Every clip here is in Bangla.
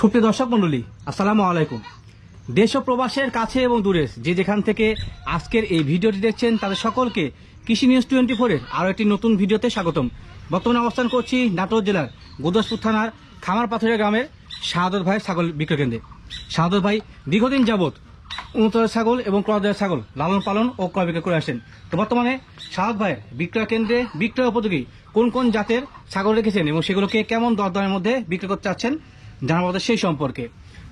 সুপ্রিয় দর্শক মন্ডলী, আসসালামু আলাইকুম। দেশ ও প্রবাসের কাছে এবং দূরে যে যেখান থেকে আজকের এই ভিডিওটি দেখছেন তাদের সকলকে কৃষি নিউজ 24-এর আরও একটি নতুন ভিডিওতে স্বাগতম। বর্তমানে অবস্থান করছি নাটোর জেলার গুরদাসপুর থানার খামারপাথুরিয়া গ্রামের শাহাদত ভাইয়ের ছাগল বিক্রয় কেন্দ্রে। শাহাদত ভাই দীর্ঘদিন যাবৎ উন্নত ছাগল এবং ক্রয় ছাগল লালন পালন ও ক্রয় বিক্রয় করে আসেন। তো বর্তমানে শাহাদত ভাইয়ের বিক্রয় কেন্দ্রে বিক্রয় উপযোগী কোন কোন জাতের ছাগল রেখেছেন এবং সেগুলোকে কেমন দরদামের মধ্যে বিক্রি করতে চাচ্ছেন জানাবো সেই সম্পর্কে।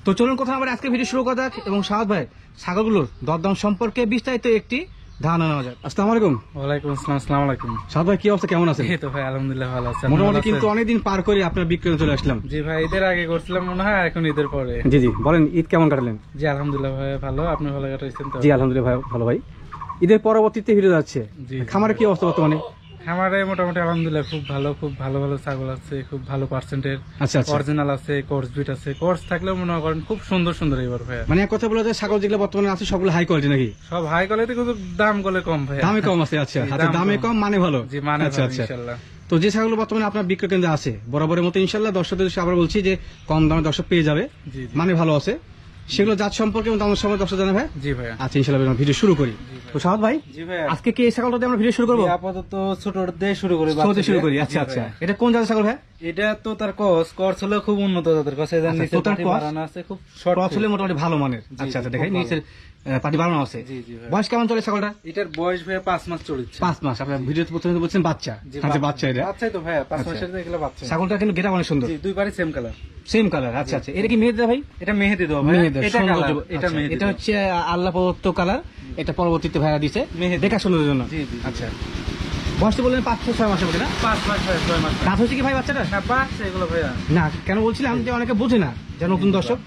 তো চলুন কথা আমরা আজকে ভিডিও শুরু করা যাক এবং শাহাদত ভাইয়ের ছাগলগুলোর দরদাম সম্পর্কে বিস্তারিত একটি ধারণা নেওয়া যাক। আসসালামু আলাইকুম। ওয়ালাইকুম আসসালাম। আসসালামু আলাইকুম। শাহাদত ভাই কি অবস্থা, কেমন আছেন? এই তো ভাই আলহামদুলিল্লাহ ভালো আছি। মোটামুটি কিন্তু অনেকদিন পার করে আপনার বিক্রয় চলে আসলাম। জি ভাই, ঈদের আগে করছিলাম মনে হয়, এখন ঈদের পরে। জি জি, বলেন ঈদ কেমন কাটালেন? জি আলহামদুলিল্লাহ ভাই ভালো, আপনি ভালো কাটাইছেন তো? জি আলহামদুলিল্লাহ ভাই ভালো। ভাই ঈদের পরবর্তীতে ভিডিও যাচ্ছে, খামারে কি অবস্থা বর্তমানে? খামারে মোটামুটি আলহামদুলিল্লাহ খুব ভালো ভালো ছাগল আছে, খুব ভালো পার্সেন্টের। আচ্ছা, অরিজিনাল আছে, কোর্স বিট আছে। কোর্স থাকলেও মনে করেন খুব সুন্দর সুন্দর এবার ভাই। মানে এক কথা বলা যায় ছাগল যেগুলো বর্তমানে আছে সবগুলো হাই কোয়ালিটি নাকি? সব হাই কোয়ালিটি, কিন্তু দাম গুলো কম ভাই। দামে কম আছে। আচ্ছা আচ্ছা, দামে কম মানে ভালো। জি মানে আচ্ছা আচ্ছা। ইনশাআল্লাহ। তো যে ছাগল বর্তমানে আপনার বিক্রয় কেন্দ্রে আছে বরাবরের মতো ইনশাআল্লাহ দর্শকদের আবার বলছি যে কম দামে দর্শক পেয়ে যাবে, মানে ভালো আছে, সেগুলো জাত সম্পর্কে এবং দামের সময় দর্শক জানাবে। জি ভাই। আচ্ছা ইনশাআল্লাহ ভিডিও শুরু করি। তো শাহাদত ভাই, জি ভাই, আজকে কি এই ছাগলটা দিয়ে আমরা ভিডিও শুরু করব? আপাতত ছোট দিয়ে শুরু করি। শুরু করি। আচ্ছা আচ্ছা, এটা কোন জাতের ছাগল ভাই? এটা তো তার কোর্স হলো খুব উন্নত জাতের কোর্স। এর নিচে পাটি বানানো আছে, খুব শর্ট হলে মোটামুটি ভালো মানের। আচ্ছা আচ্ছা, দেখাই নিচের পাটি বানানো আছে। জি জি ভাই। বয়স কেমন চলে ছাগলটা? এটার বয়স ভাই 5 মাস চলছে। 5 মাস। আপনার ভিডিওতে প্রথমে বলছেন বাচ্চা। আচ্ছা বাচ্চা, এটা বাচ্চাই তো ভাই, 5 মাসের এগুলো বাচ্চা। ছাগলটা কিন্তু গেটা অনেক সুন্দর। জি, দুই পারে সেম কালার। Same colour. আচ্ছা আচ্ছা, এটা কি মেহেদি ভাই? এটা মেহেদি দাও ভাই। এটা কালার, এটা মেহেদি। এটা হচ্ছে আল্লাহ প্রদত্ত কালার, এটা পরবর্তীতে ভাইরা দিয়েছে দেখা সুন্দরের জন্য। জি জি। আচ্ছা, বয়সটা বললেন 5-6 মাসের মধ্যে না? 5 মাস ভাই, 6 মাস। দাঁত হচ্ছে কি ভাই বাচ্চাটা? না বাচ্চা এগুলো ভাইয়া। না কেন বলছিলাম যে অনেকে বোঝে না, যে নতুন দর্শক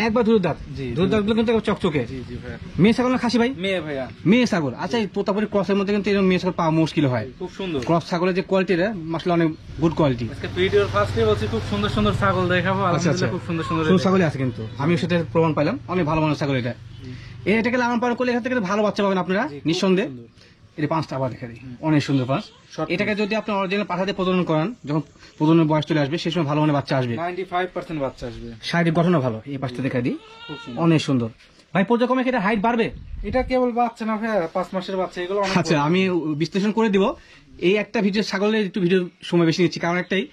একবার দুধ দাঁত। দুধ দাঁত গুলো কিন্তু চকচকে। জি জি ভাই। মেয়ে ছাগল না খাসি ভাই? মেয়ে ভাইয়া। মেয়ে ছাগল। আচ্ছা, এই তোতাপুরি ক্রসের মধ্যে কিন্তু এরকম মেয়ে ছাগল পাওয়া মুশকিল হয়। খুব সুন্দর ক্রস ছাগলের যে কোয়ালিটিটা মাশাআল্লাহ অনেক গুড কোয়ালিটি। আজকে ভিডিওর ফার্স্টে বলছি খুব সুন্দর সুন্দর ছাগল দেখাবো। আলহামদুলিল্লাহ খুব সুন্দর সুন্দর ছাগল আছে, কিন্তু আমি সেটা প্রমাণ পাইলাম অনেক ভালো মানের ছাগল। এটাকে লালন পালন করলে এখান থেকে ভালো বাচ্চা পাবেন আপনারা নিঃসন্দেহে। এটা 5টা আবার দেখে দিই, অনেক সুন্দর পাঁচ। এটাকে যদি আপনি অরিজিনাল পাঠাতে প্রজনন করান, যখন প্রজননের বয়স চলে আসবে সেই সময় ভালো মানের বাচ্চা আসবে। 95% বাচ্চা আসবে। শারীরিক গঠনও ভালো। এই পাঁচটা দেখা দিই, অনেক সুন্দর ভাই। পর্যায়ক্রমে এটা হাইট বাড়বে? এটা কেবল বাচ্চা না ভাই, 5 মাসের বাচ্চা। এগুলো আচ্ছা, আমি বিশ্লেষণ করে দিব। এই একটা ভিডিও ছাগলের একটু ভিডিও সময় বেশি নিচ্ছি, কারণ একটাই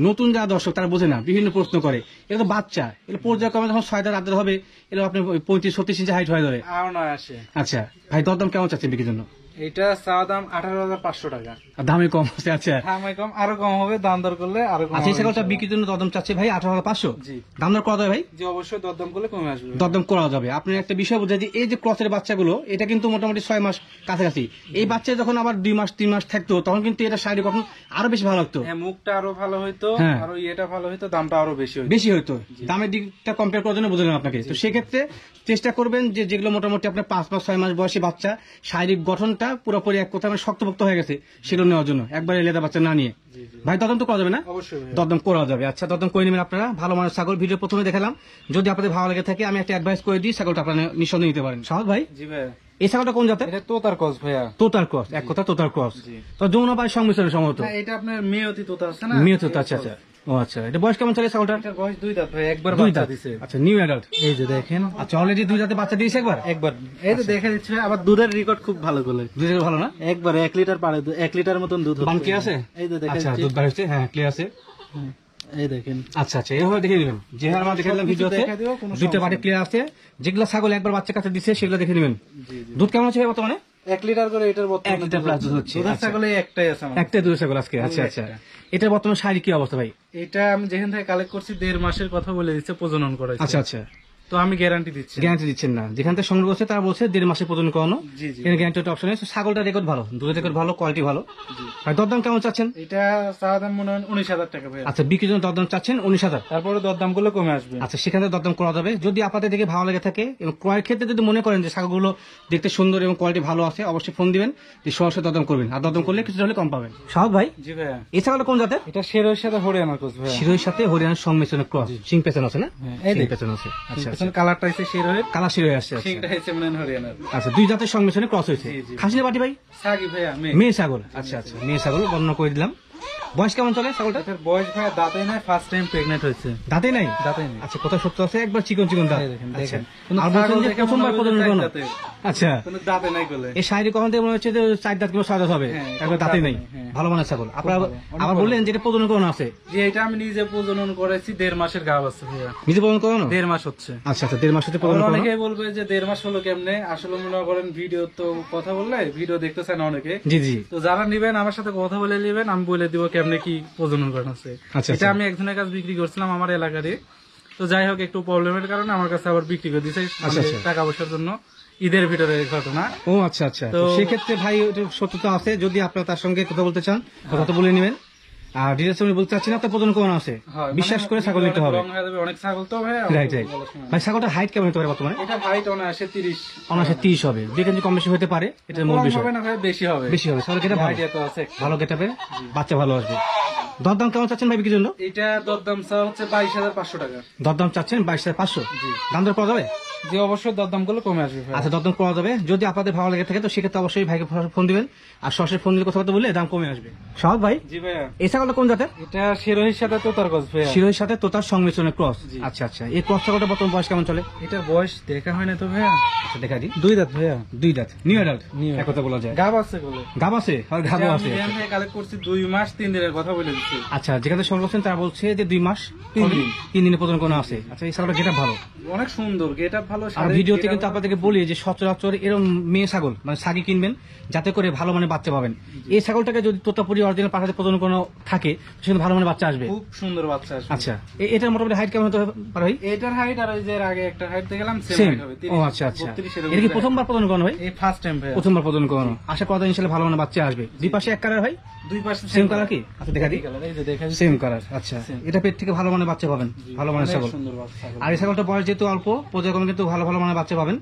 নতুন যারা দর্শক তারা বোঝে না, বিভিন্ন প্রশ্ন করে। এটা তো বাচ্চা, এটা পর্যায়ক্রমে যখন 6 রাত হবে এটা আপনি 35-36 ইঞ্চি হাইট হয়ে যাবে। আর নয় আসে। আচ্ছা ভাই, দরদাম কেমন চাচ্ছেন বিক্রির জন্য? এটা চাওয়া দাম 18,500 টাকা। দামে কম আছে? আচ্ছা, দামে কম, আরো কম হবে, দাম দর করলে আরো কম। আচ্ছা, এই ছাগলটা বিক্রির জন্য দরদাম চাচ্ছে ভাই 18,500। জি। দাম দর করা যাবে ভাই? জি অবশ্যই, দরদাম করলে কমে আসবে। দরদাম করা যাবে। আপনি একটা বিষয় বুঝে যে এই যে ক্রসের বাচ্চাগুলো, এটা কিন্তু মোটামুটি 6 মাস কাছাকাছি। এই বাচ্চা যখন আবার 2 মাস 3 মাস থাকতো তখন কিন্তু এটা শারীরিক গঠন আরো বেশি ভালো লাগতো। হ্যাঁ, মুখটা আরো ভালো হইতো, আরো ইয়েটা ভালো হইতো, দামটা আরো বেশি হইতো। দামের দিকটা কম্পেয়ার করার জন্য বুঝলাম আপনাকে। তো সেক্ষেত্রে চেষ্টা করবেন যে যেগুলো মোটামুটি আপনার 5 মাস 6 মাস বয়সী বাচ্চা, শারীরিক গঠনটা পুরোপুরি এক কথা শক্তপোক্ত হয়ে গেছে, সেগুলো নেওয়ার জন্য একবারে লেদা বাচ্চা না নিয়ে। ভাই দরদাম তো করা যাবে না? অবশ্যই দরদাম করা যাবে। আচ্ছা, দরদাম করে নেবেন আপনারা। ভালো মানের ছাগল ভিডিও প্রথমে দেখালাম, যদি আপনাদের ভালো লেগে থাকে আমি একটা অ্যাডভাইস করে দিই, ছাগলটা আপনারা নিঃসন্দেহে নিতে পারেন। শাহাদত ভাই, জি ভাই, এই ছাগলটা কোন জাতের? এটা তোতার ক্রস ভাইয়া। তোতার ক্রস, এক কথা তোতার ক্রস। তো যমুনা ভাই সংমিশ্রণ সম্ভবত। এটা আপনার মেয়তি তোতা আছে না? মেয়ে তোতা। আচ্ছা আচ্ছা, ও আচ্ছা। এটা বয়স কেমন চলে ছাগলটা? এটার বয়স 2 দাঁত ভাই, একবার বাচ্চা দিছে। আচ্ছা, নিউ অ্যাডাল্ট। এই যে দেখেন। আচ্ছা, অলরেডি 2 দাঁতে বাচ্চা দিয়েছে একবার। এই তো দেখা দিচ্ছে। আবার দুধের রেকর্ড খুব ভালো করে। দুধের ভালো না? একবার 1 লিটার পারে, 1 লিটার মতন দুধ বান কি আছে? এই তো দেখেন। আচ্ছা, দুধ বাড়ছে। হ্যাঁ, ক্লিয়ার আছে। এই দেখেন। আচ্ছা আচ্ছা, এইভাবে দেখে নেবেন। যে হার আমরা দেখালাম ভিডিওতে, 2টা বাটে ক্লিয়ার আছে। যেগুলো ছাগল একবার বাচ্চা কাছে দিচ্ছে সেগুলো দেখে নেবেন। দুধ কেমন আছে বর্তমানে? 1 লিটার করে এটার বর্তমানে 1 লিটার প্লাস দুধ হচ্ছে। দুধের ছাগলে একটাই আছে আমার। একটাই দুধের ছাগল আজকে। আচ্ছা আচ্ছা, এটার বর্তমানে শারীরিক কি অবস্থা ভাই? এটা আমি যেখান থেকে কালেক্ট করছি 1.5 মাসের কথা বলে দিচ্ছে প্রজনন করাইছে। আচ্ছা আচ্ছা, তো আমি গ্যারান্টি দিচ্ছি। গ্যারান্টি দিচ্ছেন না? যেখান থেকে সংগ্রহ করছে তারা বলছে 1.5 মাসে প্রজনন করানো। জি জি, এখানে গ্যারান্টি অপশন আছে। ছাগলটা রেকর্ড ভালো, দুধের রেকর্ড ভালো, কোয়ালিটি ভালো। ভাই দরদাম কেমন চাচ্ছেন? এটা চাওয়া দাম মনে হয় 19,000 টাকা ভাই। আচ্ছা, বিক্রির জন্য দরদাম চাচ্ছেন 19,000। তারপরে দরদাম গুলো কমে আসবে। আচ্ছা, সেখানে দরদাম করা যাবে যদি আপনাদের দেখে ভালো লেগে থাকে এবং ক্রয়ের ক্ষেত্রে যদি মনে করেন যে ছাগলগুলো দেখতে সুন্দর এবং কোয়ালিটি ভালো আছে, অবশ্যই ফোন দিবেন, যে সরাসরি দরদাম করবেন। আর দরদাম করলে কিছু হলে কম পাবেন। শাহাদত ভাই, জি ভাই, এই ছাগলটা কোন জাতের? এটা শেরের সাথে হরিয়ানার ক্রস ভাই। শিরোর সাথে হরিয়ানার সংমিশ্রণের ক্রস। সিং পেছন আছে না? এই সিং পেছন আছে। আচ্ছা আচ্ছা, কালারটা হচ্ছে শেরের, কালার শিরো আসছে। সিংটা হচ্ছে মানে হরিয়ানার। আচ্ছা, 2 জাতের সংমিশ্রণে ক্রস হয়েছে। খাসি না বাটি ভাই? সাগি ভাইয়া, মেয়ে ছাগল। আচ্ছা আচ্ছা, মেয়ে ছাগল বর্ণনা করে দিলাম। বয়স কেমন চলে ছাগলটা? এটার বয়স ভাই দাঁতে নাই, ফার্স্ট টাইম প্রেগনেন্ট হয়েছে। দাঁতে নাই? দাঁতে নেই। আচ্ছা, কথা সত্য আছে, একবার চিকন চিকন দাঁত। এই দেখেন, আচ্ছা, দেখেন। কোনো আর বলছেন ছাগল যে দেখে প্রথমবার মনে হবে প্রজনন যে করানো। চার দাঁতের। আচ্ছা, কোনো দাঁতে নাই বলে। এই শারীরিক কখন থেকে মনে হচ্ছে যে 4 দাঁত কিংবা 6 দাঁত হবে, হ্যাঁ, একবার দাঁতে দাঁতে নেই। নেই, হ্যাঁ। ভালো মানের ছাগল। আপনারা ভালো, অনেক আবার ভালো। বললেন যেটা প্রজনন করানো আছে। যে এটা আমি নিজে প্রজনন করেছি, 1.5 মাসের গাভ আছে ভাইয়া। নিজে প্রজনন করানো? 1.5 মাস হচ্ছে। আচ্ছা আচ্ছা, 1.5 মাস হতে প্রজনন করানো। অনেকে বলবে যে 1.5 মাস হলো কেমনে, আসলে মনে করেন ভিডিও তো কথা বললে ভিডিও দেখতেছেন অনেকে। জি জি। তো যারা নিবেন আমার সাথে কথা বলে নিবেন, আমি বলে দিব কেমনে কি প্রজনন করানো আছে। আচ্ছা, এটা আমি একজনের কাছে বিক্রি করছিলাম আমার এলাকারে। তো যাই হোক, একটু প্রবলেমের কারণে আমার কাছে আবার বিক্রি করে দিছে, আচ্ছা, আচ্ছা। টাকা পয়সার জন্য। ঈদের ভিতরে এই ঘটনা। ও আচ্ছা আচ্ছা, তো তো- সেক্ষেত্রে ভাই ওটা সত্যতা আছে, যদি আপনারা তার সঙ্গে কথা বলতে চান কথা তো বলে নেবেন। আর ডিটেলস আমি বলতে চাচ্ছি না, তো প্রজনন করানো আছে, হয়, বিশ্বাস মানে করে ছাগল নিতে হবে। রং হয়ে যাবে, অনেক ছাগল তো ভাইয়া। Right right. ভাই ছাগলটার হাইট কেমন হতে পারে বর্তমানে? এটা হাইট অনায়াসে 30। অনায়াসে 30 হবে, 2 কেজি কম বেশি হতে পারে, এটা মূল কম বিষয়। হবে না ভাই, বেশি হবে। বেশি হবে, ছাগল কেটে ভালো, আইডিয়া তো আছে। ভালো কেটাবে, বাচ্চা ভালো আসবে। দরদাম কেমন চাচ্ছেন ভাই বিক্রির জন্য? এটা দরদাম চাওয়া হচ্ছে 22,500 টাকা। দরদাম চাচ্ছেন 22,500। জি। দাম দর পাওয়া যাবে? যে অবশ্যই দরদাম গুলো কমে আসবে ভাই। আচ্ছা, দরদাম পাওয়া যাবে। যদি আপনাদের ভালো লেগে থাকে তো সেক্ষেত্রে অবশ্যই ভাইকে ফোন দিবেন, আর সরাসরি ফোন দিলে কথা বললে দাম কমে আসবে। সহজ ভাই, জি ভাইয়া। এই ছাগলটা কোন জাতের? এটা শিরোহির সাথে তোতার গছ ভাইয়া। শিরোহির সাথে তোতার সংমিশ্রণের ক্রস। জি। আচ্ছা আচ্ছা, এই ক্রস ছাগলটা বর্তমান বয়স কেমন চলে? এটার বয়স দেখা হয় না তো ভাইয়া। আচ্ছা, দেখা দিই। 2 দাঁত ভাইয়া। 2 দাঁত, নিউ অ্যাডাল্ট, New এক কথা বলা যায়। গাব আছে বলে। গাব আছে আর গাবও আছে। আমি কালেক্ট করছি 2 মাস 3 দিনের কথা বলে দিচ্ছি। আচ্ছা, যেখানে সরল বলছেন তারা বলছে যে 2 মাস 3 দিন। 3 দিনে প্রদান করা আছে। আচ্ছা, এই ছাগলটা যেটা ভালো। অনেক সুন্দর, গেটআপ ভালো। আর শাড়ি, ভিডিওতে getup কিন্তু আপনাদেরকে বলি যে সচরাচর এরকম মেয়ে ছাগল মানে সাগি কিনবেন, যাতে করে ভালো মানে বাচ্চা পাবেন। এই ছাগলটাকে যদি তোতাপুরি অরিজিনাল পাঠাতে প্রদান কোনো থাকে সেখানে ভালো মানে বাচ্চা আসবে। খুব সুন্দর বাচ্চা আসবে। আচ্ছা, এটার মোটামুটি হাইট কেমন হতে পারে ভাই? এটার হাইট আর ওই যে এর আগে একটা হাইট দেখলাম সেম সেম। হাইট হবে। ও আচ্ছা আচ্ছা, 32 এর এটা কি উপরে। প্রথমবার প্রদান করানো ভাই? এই ফার্স্ট টাইম ভাইয়া। প্রথমবার প্রদান করানো, আশা করা যায় ইনশাআল্লাহ ভালো মানে বাচ্চা আসবে। দুই পাশে এক কালার ভাই, দুই পাশে সেম কালার কি? আচ্ছা, দেখা দিই। কালার, এই যে দেখা যাচ্ছে। Same colour. আচ্ছা, এটা পেট থেকে ভালো মানে বাচ্চা পাবেন, ভালো মানে অনেক ছাগল। সুন্দর বাচ্চা। আর এই ছাগলটা বয়স যেহেতু অল্প, পর্যায়ক্রমে কিন্তু ভালো ভালো মানে বাচ্চা পাবেন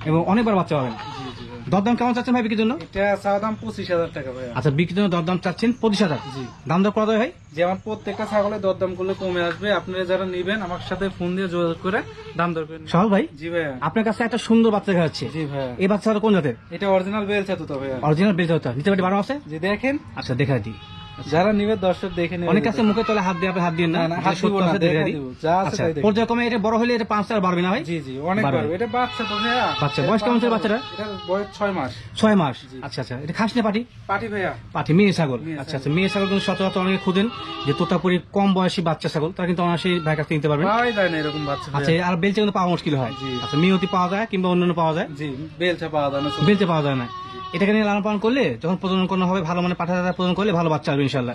এবং অনেকবার বাচ্চা পাবেন। জি জি ভাই। দরদাম কেমন চাচ্ছেন ভাই বিক্রির জন্য? এটা চাওয়া দাম 25,000 টাকা ভাইয়া। আচ্ছা, বিক্রির জন্য দরদাম চাচ্ছেন 25,000। জি। দাম দর করা যাবে ভাই? যেমন প্রত্যেকটা ছাগলের দরদাম করলে কমে আসবে। আপনারা যারা নিবেন আমার সাথে ফোন দিয়ে যোগাযোগ করে দাম দর করে নিবেন। সহল ভাই, জি ভাইয়া। আপনার কাছে একটা সুন্দর বাচ্চা দেখা যাচ্ছে। জি ভাইয়া। এই বাচ্চাটা কোন জাতের? এটা অরিজিনাল বেলচা তো ভাইয়া। অরিজিনাল বেজ হতা, নিচে বাড়ি 12 আছে। জি দেখেন, আচ্ছা, দেখা দিই। যারা নিবে দর্শক দেখে নেবে। অনেক কাছে মুখে তলে হাত দিয়ে আপনি হাত দিয়ে না, না, হাত যেটা সত্য দিব না, আছে দেখা দেখা দিই। দিব। যা আছে আচ্ছা, তাই দেখেন। পর্যায়ক্রমে এটা বড় হলে এটা 5 আর বাড়বে না ভাই? জি জি, অনেক বাড়বে। বাড়বে। এটা বাচ্চা তো ভাইয়া। বাচ্চা, বয়স কেমন ছিল বাচ্চাটা? এটা বয়স 6 মাস। 6 মাস। জি। আচ্ছা আচ্ছা, এটা খাস না পাটি? পাটি ভাইয়া। পাটি, মেয়ে ছাগল। মেয়ে আচ্ছা আচ্ছা, মেয়ে ছাগল কিন্তু সচরাচর অনেকে খুঁজেন যে তোতাপুরি কম বয়সী বাচ্চা ছাগল, তারা কিন্তু অনায়াসেই ভাই কাছে নিতে পারবেন। পাওয়াই যায় না এরকম বাচ্চা আচ্ছা, ভাইয়া। আর বেলচে কিন্তু পাওয়া মুশকিল হয়। জি। আচ্ছা, মেয়েতি পাওয়া যায় কিংবা অন্যান্য পাওয়া যায়, জি, বেলচা পাওয়া যায় না। বেলচে পাওয়া যায় না। এটাকে নিয়ে লালন পালন করলে যখন প্রজনন করানো হবে ভালো মানে পাঠা দাদা প্রজনন করলে ভালো বাচ্চা আসবে ইনশাল্লাহ।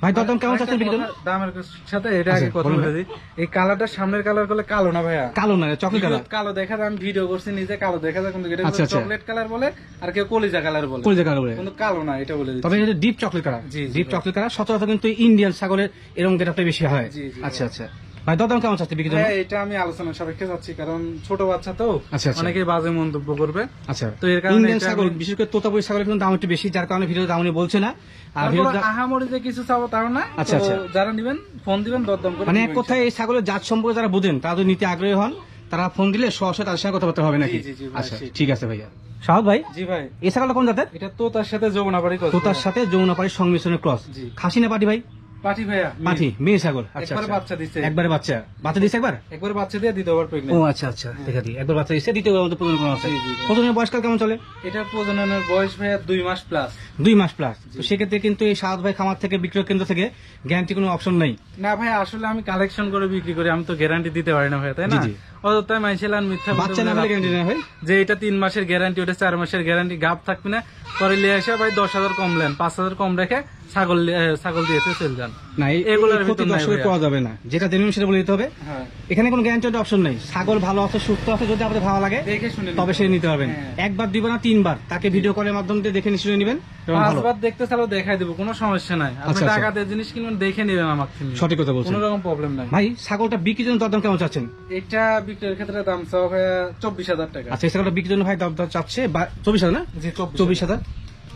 ভাই দরদাম কেমন চাচ্ছেন বিক্রির জন্য? দামের সাথে এটা আগে আচ্ছা, কথা বলুন বলে দিই। এই কালারটা সামনের কালার করলে কালো না ভাইয়া। কালো না, চকলেট কালার। ভিডিওতে কালো দেখা যায়, আমি ভিডিও করছি নিজে কালো দেখা যায়, কিন্তু এটা আচ্ছা, আচ্ছা। চকলেট কালার বলে আর কেউ কলিজা কালার বলে, কলিজা কালার বলে। কিন্তু কালো না, এটা বলে দিচ্ছি। তবে এটা ডিপ চকলেট কালার। জি, জি, ডিপ ভাই। চকলেট কালার সচরাচর কিন্তু ইন্ডিয়ান ছাগলের এরকম গেটআপটা বেশি হয়। জি, জি, আচ্ছা আচ্ছা, ভাই দরদাম কেমন চাচ্ছেন বিক্রির জন্য? হ্যাঁ, এটা আমি আলোচনা সাপেক্ষে যাচ্ছি, কারণ ছোট বাচ্চা তো আচ্ছা, আচ্ছা। অনেকেই বাজে মন্তব্য করবে। আচ্ছা, তো এর কারণে ইন্ডিয়ান এটা ছাগল আমি- বিশেষ করে তোতাপুরি ছাগলের কিন্তু দাম একটু বেশি, যার কারণে ভিডিওতে দাম উনি বলছে না। আর তারপর ভিডিওতে আহামরি যে কিছু চাবো তাও না। আচ্ছা, তো আচ্ছা। যারা নিবেন ফোন দিবেন, দরদাম করে মানে এক নিবেন কথায় এই ছাগলের জাত সম্পর্কে যারা বুঝেন তারা যদি নিতে আগ্রহী হন, তারা ফোন দিলে সরাসরি তাদের সঙ্গে কথাবার্তা হবে নাকি? জি, জি, ভাই, আচ্ছা, ঠিক। ঠিক আছে ভাইয়া। সাহদ ভাই, ইনশাআল্লাহ। জি ভাই, এই ছাগলটা কোন জাতের? এটা তোতার সাথে যমুনাবাড়ি কথা। তোতার সাথে যমুনাপাড়ির সংমিশ্রণের ক্রস। জি। খাসি না পাটি ভাই? পাটি ভাইয়া। পাটি, মেয়ে ছাগল। আচ্ছা একবারে আচ্ছা, বাচ্চা দিচ্ছে। একবারে বাচ্চা, বাচ্চা দিচ্ছে একবার? একবার বাচ্চা দিয়ে দ্বিতীয়বার ও প্রেগনেন্ট। আচ্ছা আচ্ছা, দেখা দিই। একবার বাচ্চা দিচ্ছে, দ্বিতীয়বার মতো প্রজনন করা আছে। জি, জি, জি। প্রজনের বয়সকাল কেমন চলে? এটার প্রজননের বয়স ভাইয়া 2 মাস প্লাস। 2 মাস প্লাস। তো সেক্ষেত্রে কিন্তু এই সাহদ ভাই খামার থেকে বিক্রয় কেন্দ্র থেকে গ্যারান্টি কোনো অপশন নেই। না ভাই, আসলে আমি কালেকশন করে বিক্রি করি, আমি তো গ্যারান্টি দিতে পারি না ভাই, তাই না? জি, জি। অযথায় মাইছিলাম মিথ্যা বলতে বাচ্চা না বলে হলে লাভ গ্যারান্টি নেই। না ভাই? যে এটা 3 মাসের গ্যারান্টি, ওটা 4 মাসের গ্যারান্টি, গাব থাকবে না। পরে লিয়ে এসে ভাই 10,000 কম নেন, 5,000 কম রেখে ছাগল দিয়েছে চলে যান। না, এগুলোর ক্ষতি ভিতর নাই দর্শকের ভাইয়া। পাওয়া যাবে না, যেটা জেনুইন সেটা বলে দিতে হবে। হ্যাঁ, এখানে কোনো গ্যারান্টি অপশন নেই। ছাগল ভালো আছে, সুস্থ আছে, যদি আপনাদের ভালো লাগে দেখে শুনে তবে সে নিতে পারবেন। হ্যাঁ। একবার 2বার না 3বার তাকে ভিডিও কলের মাধ্যমে দিয়ে দেখে নিশ্চয়ই নেবেন এবং ভালো। 5বার দেখতে চাইলেও দেখাই দেবো, কোনো সমস্যা নাই। আপনি আচ্ছা, আচ্ছা। টাকা দিয়ে জিনিস কিনবেন, দেখে নেবেন আমার থেকে। সঠিক কথা বলছেন কোনো রকম প্রবলেম নাই। ভাই। ছাগলটা বিক্রির জন্য দরদাম কেমন চাচ্ছেন? এটা বিক্রির ক্ষেত্রে দাম চাও ভাইয়া 24,000 টাকা। আচ্ছা, এই ছাগলটা বিক্রির জন্য ভাই দরদাম চাচ্ছে 24,000 না? জি, 24,000।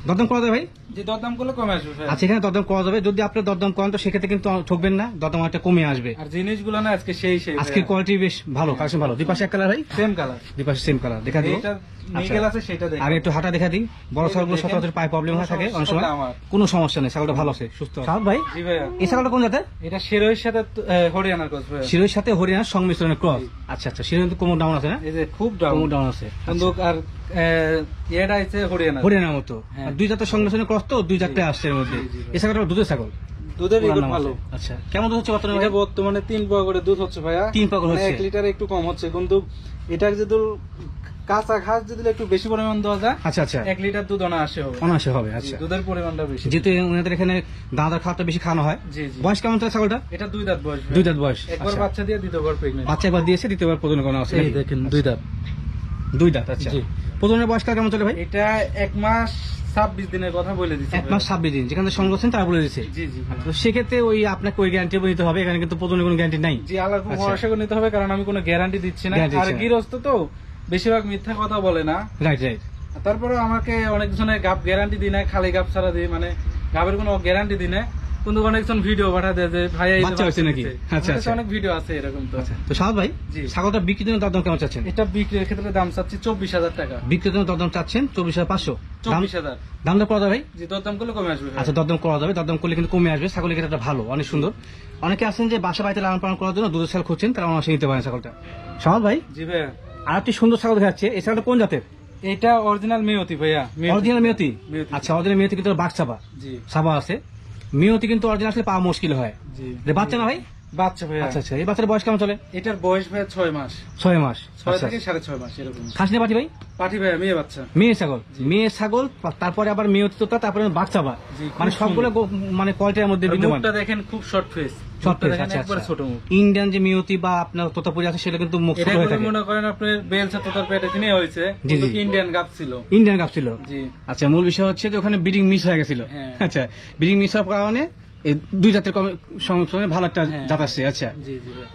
দরদাম করা যাবে ভাই? যে দরদাম করলে কমে আসবে ভাই। আচ্ছা, এখানে দরদাম করা যাবে। যদি আপনি দরদাম করেন তো সেক্ষেত্রে কিন্তু ঠকবেন না, দরদাম একটা কমে আসবে। আর জিনিসগুলো না আজকে সেই আজকের কোয়ালিটি বেশ ভালো, কালেকশন ভালো। দুই পাশে এক কালার ভাই, সেম কালার, দুই পাশে সেম কালার দেখা দিই। এটা নিগেল আছে সেটা দেখেন। আর একটু হাঁটা দেখা দিই। বড় ছাগলগুলো সচরাচর পায়ে প্রবলেম হয়ে থাকে অনেক সময়, কোনো সমস্যা নেই, ছাগলটা ভালো আছে, সুস্থ আছে। সাহেব ভাই, জি ভাইয়া, এই ছাগলটা কোন জাতের? এটা শিরোইর সাথে হরিয়ানার ক্রস ভাইয়া। শিরোর সাথে হরিয়ানার সংমিশ্রণের ক্রস। আচ্ছা আচ্ছা, শিরোর কিন্তু কোমর ডাউন আছে না? এই যে খুব ডাউন, কোমর ডাউন আছে কিন্তু আর এটা আছে হরিয়ানা, হরিয়ানার মতো। হ্যাঁ। আর দুই জাতের সংমিশ্রণের ক্রস তো, দুই জাতটা আসছে এর মধ্যে। এই ছাগলটা দুধের ছাগল, দুধের রেকর্ড নাম ভালো। আছে। আচ্ছা, কেমন দুধ হচ্ছে বর্তমানে? এটা বর্তমানে 3 পোয়া করে দুধ হচ্ছে ভাইয়া। 3 পোয়া করে মানে হচ্ছে। 1 লিটার একটু কম হচ্ছে, কিন্তু এটার যদি কাঁচা ঘাস যদি একটু বেশি পরিমাণ দেওয়া যায়, আচ্ছা আচ্ছা, 1 লিটার দুধ অনায়াসে হবে। অনায়াসে হবে। আচ্ছা, দুধের পরিমাণটা বেশি, যেহেতু ওনাদের এখানে দানাদার খাওয়াটা বেশি খাওয়ানো হয়। জি জি। বয়স কেমন চলে ছাগলটা? এটা 2 দাঁত বয়স ভাইয়া। 2 দাঁত বয়স। একবার আচ্ছা, বাচ্চা দিয়ে দ্বিতীয়বার প্রেগন্যান্ট। বাচ্চা একবার দিয়েছে, দ্বিতীয়বার প্রজনন করা আছে। এই দেখেন 2 দাঁত। 2 দাঁত। আচ্ছা, জি। প্রজননের বয়সটা কেমন চলে ভাই? এটা 1 মাস 26 দিনের কথা বলে দিচ্ছে। 1 মাস 26 দিন, যেখানে সংগ্রহ করছেন তারা বলে দিচ্ছে। জি জি তো সেক্ষেত্রে ওই আপনাকে ওই গ্যারান্টি নিতে হবে, এখানে কিন্তু প্রজনের কোনো গ্যারান্টি নাই। জি, আল্লাহর উপর আচ্ছা। ভরসা করে নিতে হবে, কারণ আমি কোনো গ্যারান্টি দিচ্ছি না। Guarantee আর দিচ্ছি না। গৃহস্থ তো বেশিরভাগ মিথ্যা কথা বলে না। Right right. তারপরে আমাকে অনেকজনের গাব গ্যারান্টি দিই না, খালি গাব ছাড়া দিই, মানে গাবের কোনো গ্যারান্টি দিই না। কিন্তু অনেকজন ভিডিও পাঠা দেয় যে ভাই এই যে বাচ্চা হয়েছে নাকি? দিচ্ছে। আচ্ছা, আমার কাছে আচ্ছা। অনেক ভিডিও আছে এরকম। তো তো সাহেব ভাই, জি। ছাগলটা বিক্রির জন্য দরদাম কেমন চাচ্ছেন? এটা বিক্রির ক্ষেত্রে দাম চাচ্ছি 24,000 টাকা। বিক্রির জন্য দরদাম চাচ্ছেন 24,500। 24,000। দাম দর করা যাবে ভাই? জি, দরদাম করলে কমে আসবে। আচ্ছা, দরদাম করা যাবে, দরদাম করলে কিন্তু কমে আসবে। ছাগলের ক্ষেত্রে ভালো, অনেক সুন্দর। অনেকে আছেন যে বাসা বাড়িতে লালন পালন করার জন্য দুধের ছাগল খুঁজছেন, তারা অনায়াসে নিতে পারেন ছাগলটা। সাহেব ভাই, জি ভাইয়া, আর একটি সুন্দর ছাগল দেখাচ্ছে। এই ছাগলটা কোন জাতের? এটা অরিজিনাল মেয়তি ভাইয়া। অরিজিনাল মিয়তি। মিয়তি। আচ্ছা, অরিজিনাল মিয়তি কিন্তু বাঘ চাপা জি সাবা আছে। মিয়তি কিন্তু অরিজিনাল আসলে পাওয়া মুশকিল হয়। জি। যে বাচ্চা না ভাই? বাচ্চা ভাইয়া। আচ্ছা আচ্ছা, এই বাচ্চার বয়স কেমন চলে? এটার বয়স ভাইয়া 6 মাস। 6 মাস। 6 আচ্ছা, থেকে 6.5 মাস এরকম। খাসনি পাটি ভাই? পাঠি ভাইয়া, মেয়ে বাচ্চা। মেয়ে ছাগল, মেয়ে ছাগল, তারপরে আবার মেয়তি তোতা, তারপরে বাঘ চাপা। জি, খুব মানে সবগুলো মানে কোয়ালিটির মধ্যে আর বিদ্যমান। মুখটা দেখেন খুব শর্ট ফেস। Short face, দেখেন আচ্ছা, একবারে আচ্ছা। ছোট মুখ। ইন্ডিয়ান যে মিয়তি বা আপনার তোতাপুরি আছে সেটা কিন্তু মুখ ছোট এটা হয়ে করে থাকে। মনে করেন আপনার বেলসা তোতার পেটে কিনে হয়েছে, জি, কিন্তু জি। ইন্ডিয়ান গাব ছিল। ইন্ডিয়ান কাপ ছিল। জি আচ্ছা, মূল বিষয় হচ্ছে যে ওখানে ব্রিডিং মিস হয়ে গেছিল। হ্যাঁ। আচ্ছা, ব্রিডিং মিস হওয়ার কারণে এই দুই জাতের সংমিশ্রণে ভালো একটা হ্যাঁ। জাত আসছে। আচ্ছা, জি জি ভাই।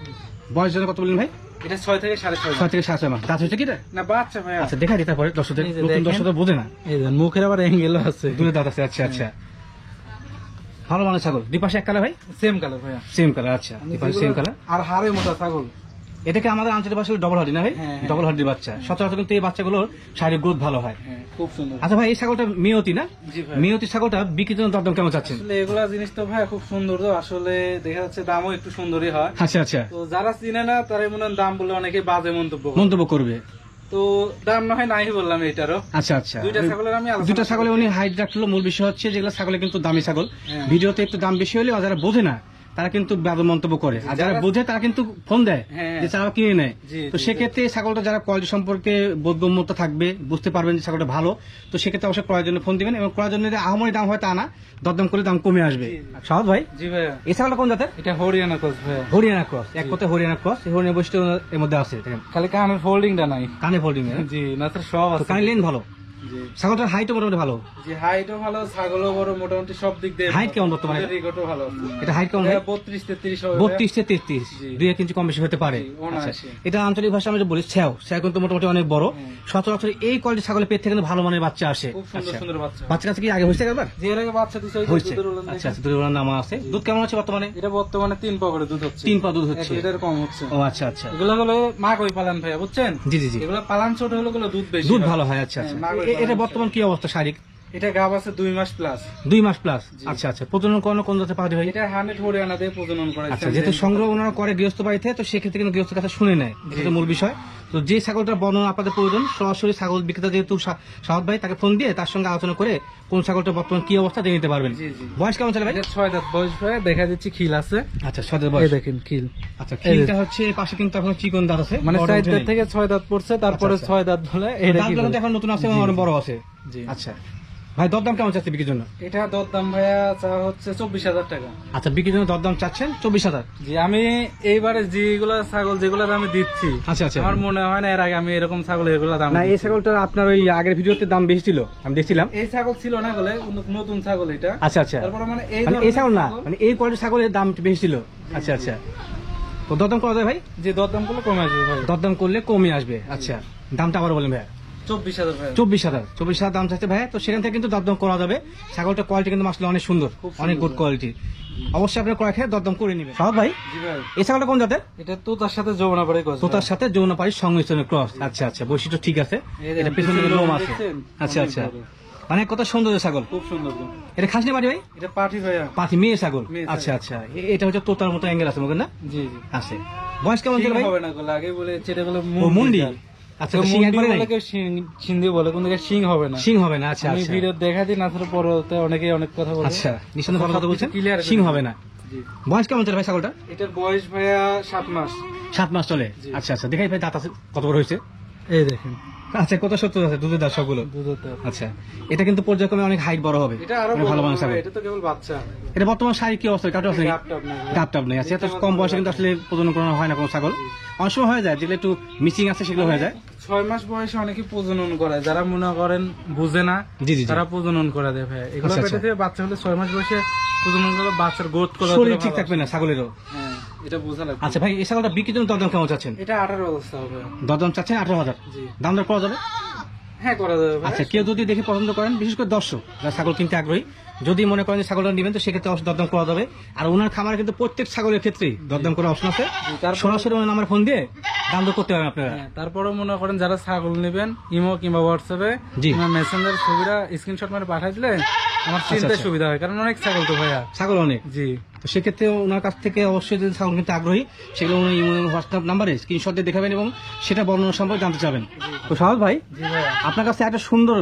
বয়স জন্য কত বললেন ভাই? এটা 6 থেকে 6.5 6 থেকে 7 মাস। দাঁত হয়েছে কি এটা? না, বাচ্চা ভাইয়া। আচ্ছা, দেখা দিতে পারে দর্শকদের, এই যে নতুন দেখেন। দর্শকরা বোঝে না। এই যে মুখের আবার অ্যাঙ্গেলও আছে। দুটো দাঁত আছে। আচ্ছা আচ্ছা, ভালো মানের ছাগল। দুই পাশে এক কালার ভাই? সেম কালার ভাইয়া। Same colour. আচ্ছা, দুই পাশে সেম কালার। আর হাড়ে মোটা ছাগল। এটাকে আমাদের আঞ্চলিক ভাষায় ডবল হার্ডি না ভাই? হ্যাঁ, হ্যাঁ। ডবল হার্ডির বাচ্চা। সচরাচর কিন্তু এই বাচ্চাগুলোর শারীরিক গ্রোথ ভালো হয়। হ্যাঁ, খুব সুন্দর। আচ্ছা ভাই, এই ছাগলটা মিয়তি না? জি ভাই। মিয়তি ছাগলটা বিক্রির জন্য দরদাম কেমন চাচ্ছেন? আসলে এগুলা জিনিস তো ভাই খুব সুন্দর, তো আসলে দেখা যাচ্ছে দামও একটু সুন্দরই হয়। আচ্ছা আচ্ছা, তো যারা চিনে না তারাই মনে হয় দাম বলে অনেকে বাজে মন্তব্য করে। মন্তব্য করবে। তো দাম না হয় নাই বললাম এটারও। আচ্ছা আচ্ছা, দুইটা ছাগলের আমি আলোচনা দুইটা করি। ছাগলে উনি হাইট রাখলো। মূল বিষয় হচ্ছে যেগুলো ছাগলে কিন্তু দামি ছাগল, হ্যাঁ। ভিডিওতে একটু দাম বেশি হলেও যারা বোঝে না তারা কিন্তু বাজে মন্তব্য করে, আর যারা যারা- বোঝে তারা কিন্তু ফোন দেয় হ্যাঁ। যে তারা কিনে নেয়। জি, তো জি, সেক্ষেত্রে ছাগলটা যারা কোয়ালিটি সম্পর্কে বোধগম্যতা থাকবে, বুঝতে পারবেন যে ছাগলটা ভালো, তো সেক্ষেত্রে অবশ্যই ক্রয়ের জন্য ফোন দিবেন, এবং ক্রয়ের জন্য যদি আহামরি দাম হয় তা না, দরদাম করলে দাম কমে আসবে। জি। সহজ ভাই, জি ভাইয়া, এই ছাগলটা কোন জাতের? এটা হরিয়ানা ক্রস ভাইয়া। হরিয়ানা ক্রস। এক কথায় হরিয়ানা ক্রস। এই হরিয়ানা বৈশিষ্ট্য এর মধ্যে আছে, দেখেন খালি কানের ফোল্ডিংটা নাই। কানে ফোল্ডিং। জি, না তো সব আছে। কানে লেন ভালো। জি ছাগলটার হাইটও মোটামুটি ভালো। জি, হাইটও ভালো, ছাগলও বড়, মোটামুটি সব দিক দিয়ে Height কেমন বর্তমানে? রেকর্ডও ভালো আছে। এটা হাইট কেমন? 32-33 হবে ভাইয়া। 32 থেকে 33, জি। 2-1 ইঞ্চি কম বেশি হতে পারে। জি, অনায়াসে। আচ্ছা, এটা আঞ্চলিক ভাষা আমরা যে বলি ছ্যাও, ছ্যাও কিন্তু মোটামুটি অনেক বড়। সচরাচর এই কোয়ালিটি ছাগলের পেট থেকে কিন্তু ভালো মানের বাচ্চা আসে। খুব সুন্দর আচ্ছা, সুন্দর বাচ্চা। বাচ্চা কাছে কি আগে হয়েছে একবার? যে এর আগে বাচ্চা দিছে, ওই যে হয়েছে। দুধের উলান আচ্ছা দেখেন। আচ্ছা, দুধের ওনার নাম আছে। দুধ কেমন আছে বর্তমানে? এটা বর্তমানে 3 পা করে দুধ হচ্ছে। 3 পা দুধ 1 হচ্ছে। লিটার কম হচ্ছে। ও আচ্ছা আচ্ছা, এগুলো হলো মা কই পালান ভাইয়া, বুঝছেন? জি জি জি, এগুলো পালান ছোট হলো, গুলো দুধ বেশি দুধ হয়। ভালো হয়। আচ্ছা আচ্ছা, হ্যাঁ, মাগো এটা পালন বর্তমান কি অবস্থা শারীরিক? এটা গাব আছে 2 মাস প্লাস। 2 মাস প্লাস। আচ্ছা আচ্ছা, প্রজনন করানো কোন জাতের পাখি ভাই? এটা 100 হরিয়ানা দিয়ে প্রজনন করাইছে। আচ্ছা, যেহেতু সংগ্রহ ওনারা করে গৃহস্থ বাড়িতে, তো সেক্ষেত্রে কিন্তু গৃহস্থ কথা শুনে নেয়, এটা মূল বিষয়। তো যে ছাগলটার বর্ণনা আপনাদের প্রয়োজন, সরাসরি ছাগল বিক্রেতা যেহেতু সাহদ ভাই, তাকে ফোন দিয়ে তার সঙ্গে আলোচনা করে কোন ছাগলটা বর্তমান কি অবস্থা জেনে নিতে পারবেন। জি, জি। বয়স কেমন চলে ভাই? এটা 6 দাঁত বয়স ভাইয়া, দেখা দিচ্ছি খিল আছে। আচ্ছা, 6 দাঁত এই বয়স। দেখেন খিল। আচ্ছা, খিলটা হচ্ছে পাশে কিন্তু এখন চিকন দাঁত আছে, মানে বড় 4 ওঠে দাঁত নাই। থেকে 6 দাঁত পড়ছে, তারপরে আচ্ছা, 6 দাঁত বলে এটা কি দাঁতগুলো বলে? কিন্তু এখন নতুন আছে এবং অনেক বড় আছে। জি। আচ্ছা ভাই, দরদাম কেমন চাচ্ছে বিক্রির জন্য? এটা দরদাম ভাইয়া চা হচ্ছে 24,000 টাকা। আচ্ছা, বিক্রির জন্য দরদাম চাচ্ছেন 24,000। জি, আমি এইবারে যেগুলা ছাগল যেগুলা দামে দিচ্ছি, আচ্ছা আচ্ছা, আমার মনে হয় না এর আগে আমি এরকম ছাগল এগুলা দাম না, এই ছাগলটা আপনার ওই আগের ভিডিওতে দাম বেশি ছিল, আমি দেখছিলাম। এই ছাগল ছিল না বলে নতুন ছাগল এটা। আচ্ছা আচ্ছা, তারপরে মানে এই মানে এই ধরনের ছাগল না, মানে এই কোয়ালিটির ছাগলের দাম একটু বেশি ছিল। আচ্ছা আচ্ছা, তো দরদাম করা যায় ভাই? যে দরদাম করলে কমে আসবে ভাই। দরদাম করলে কমে আসবে। আচ্ছা, দামটা আবার বলেন ভাই। 24,000 ভাইয়া। 24,000 দাম চাচ্ছে ভাইয়া। তো সেখান থেকে কিন্তু দরদম করা যাবে। ছাগলটা কোয়ালিটি কিন্তু মাসলে অনেক সুন্দর, খুব সুন্দর অনেক গুড ভাই। কোয়ালিটি। অবশ্যই আপনার ক্রয় খেয়ে দরদম করে নেবেন। সাহাদ ভাই, জি ভাই, এই ছাগলটা কোন জাতের? এটা তোতার সাথে যমুনাপাড়ি গজ। তোতার সাথে যৌনপাড়ির সংমিশ্রণের ক্রস। আচ্ছা আচ্ছা, বৈশিষ্ট্য ঠিক আছে। এটা পেছনে লোম আছে। আচ্ছা আচ্ছা, মানে কত সুন্দর ছাগল। খুব সুন্দর। এটা খাসনি পাটি ভাই? এটা পাঠি ভাইয়া। পাটি মেয়ে ছাগল। মেয়ে ছাগল। আচ্ছা আচ্ছা, এটা হচ্ছে তোতার মতো অ্যাঙ্গেল আছে মনে না? জি জি। আছে। বয়স কেমন শিং চলে ভাই? হবে না গলা, আগে বলে চেটে গেলে ও মুন্ডি। আচ্ছা, তো শিং একবারে নাই? শিং দিয়ে বলে, কোন দিকে শিং হবে না। শিং হবে না। আচ্ছা আমি আচ্ছা ভিডিও দেখা দিই না, তাহলে পরে অনেকে অনেক কথা বলে। আচ্ছা, নিঃসন্দেহে ভালো কথা বলছেন। ক্লিয়ার শিং হবে না। জি। বয়স কেমন চলে ভাই ছাগলটা? এটার বয়স ভাইয়া 7 মাস। 7 মাস চলে। জি। আচ্ছা আচ্ছা, দেখাই ভাই দাঁত আছে কত বড় হয়েছে। এই দেখেন আচ্ছা, কত সত্তর আছে দুধের দাঁত সবগুলো। দুধতে। আচ্ছা, এটা কিন্তু পর্যায়ক্রমে অনেক হাইট বড় হবে। এটা আরো অনেক ভালো বড় মানের ছাগল। ভাই, এটা তো কেবল বাচ্চা। এটা বর্তমান শারীরিক কি অবস্থা? কাটো আছে নাকি? গাপ-টাপ নেই ভাই। টাপ টাপ নেই। আচ্ছা, এত কম বয়সে কিন্তু আসলে প্রজনন করানো হয় না কোনো ছাগল। অনেক সময় হয়ে যায় যেগুলো একটু মিসিং আছে সেগুলো হয়ে যায়। 6 মাস বয়সে অনেকে প্রজনন করে, যারা মনে করেন বুঝে না জি জি জি। তারা প্রজনন করে দেয় ভাই। এগুলো আচ্ছা, পেটে আচ্ছা। থেকে বাচ্চা হলে 6 মাস বয়সে প্রজনন করলে বাচ্চার গ্রোথ করা শরীর ঠিক থাকবে না ছাগলেরও। হ্যাঁ, এটা বোঝা লাগবে। আচ্ছা ভাই, এই ছাগলটা বিক্রির জন্য দরদাম কেমন চাচ্ছেন? এটা 18 অবস্থা হবে। দরদাম চাচ্ছেন 18,000। জি। দাম দর করা যাবে? হ্যাঁ, করা যাবে ভাই। আচ্ছা, কেউ যদি দেখে পছন্দ করেন, বিশেষ করে দর্শক যারা ছাগল কিনতে আগ্রহী, যদি মনে করেন যে ছাগলটা নেবেন, তো সেক্ষেত্রে অবশ্যই দরদাম করা যাবে। আর ওনার খামারে কিন্তু প্রত্যেক ছাগলের ক্ষেত্রেই দরদাম করার অপশন আছে। তারপর- সরাসরি ওনার নাম্বার ফোন দিয়ে দাম দর করতে পারেন আপনারা। হ্যাঁ, তারপরে মনে করেন যারা ছাগল নেবেন, ইমো কিংবা হোয়াটসঅ্যাপে জি। কিংবা মেসেঞ্জার ছবিটা স্ক্রিনশট মারে পাঠিয়ে দিলে আমার চিনতে আচ্ছা। সুবিধা হয়, কারণ অনেক ছাগল তো ভাইয়া। ছাগল অনেক। জি। তো সেক্ষেত্রে ওনার কাছ থেকে অবশ্যই যদি ছাগল কিনতে আগ্রহী, সেগুলো উনি হোয়াটসঅ্যাপ নাম্বারে স্ক্রিনশট দিয়ে দেখাবেন এবং সেটা বর্ণনা সম্পর্কে জানতে চাবেন। তো সাহস ভাই, জি ভাইয়া। আপনার কাছে একটা সুন্দর